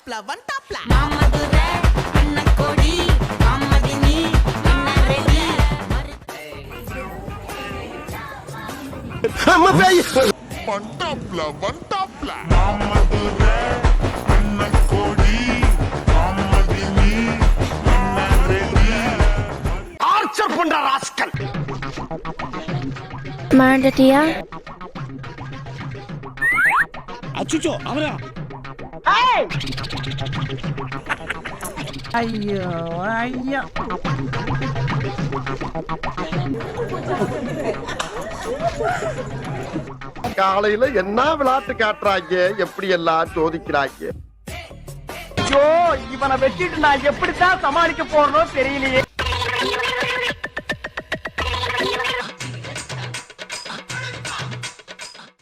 டாப்ல ஒன் டாப்ல மாமதுரை அண்ணக்கோடி மாமதினி அண்ணரெடி ஒன் டாப்ல மாமதுரை அண்ணக்கோடி மாமதினி அண்ணரெடி ஆர்ச்சர் பண்ற ராஸ்கல் மறந்துட்டியா? அச்சுச்சோ அவரா ஐயோ ஐயோ காலையில என்ன விளையாட்டு காட்டுறாங்க, எப்படி எல்லாம் சோதிக்கிறாங்க. ஐயோ இவனை வச்சுட்டு நான் எப்படித்தான் சமாளிக்க போறனோ தெரியலையே.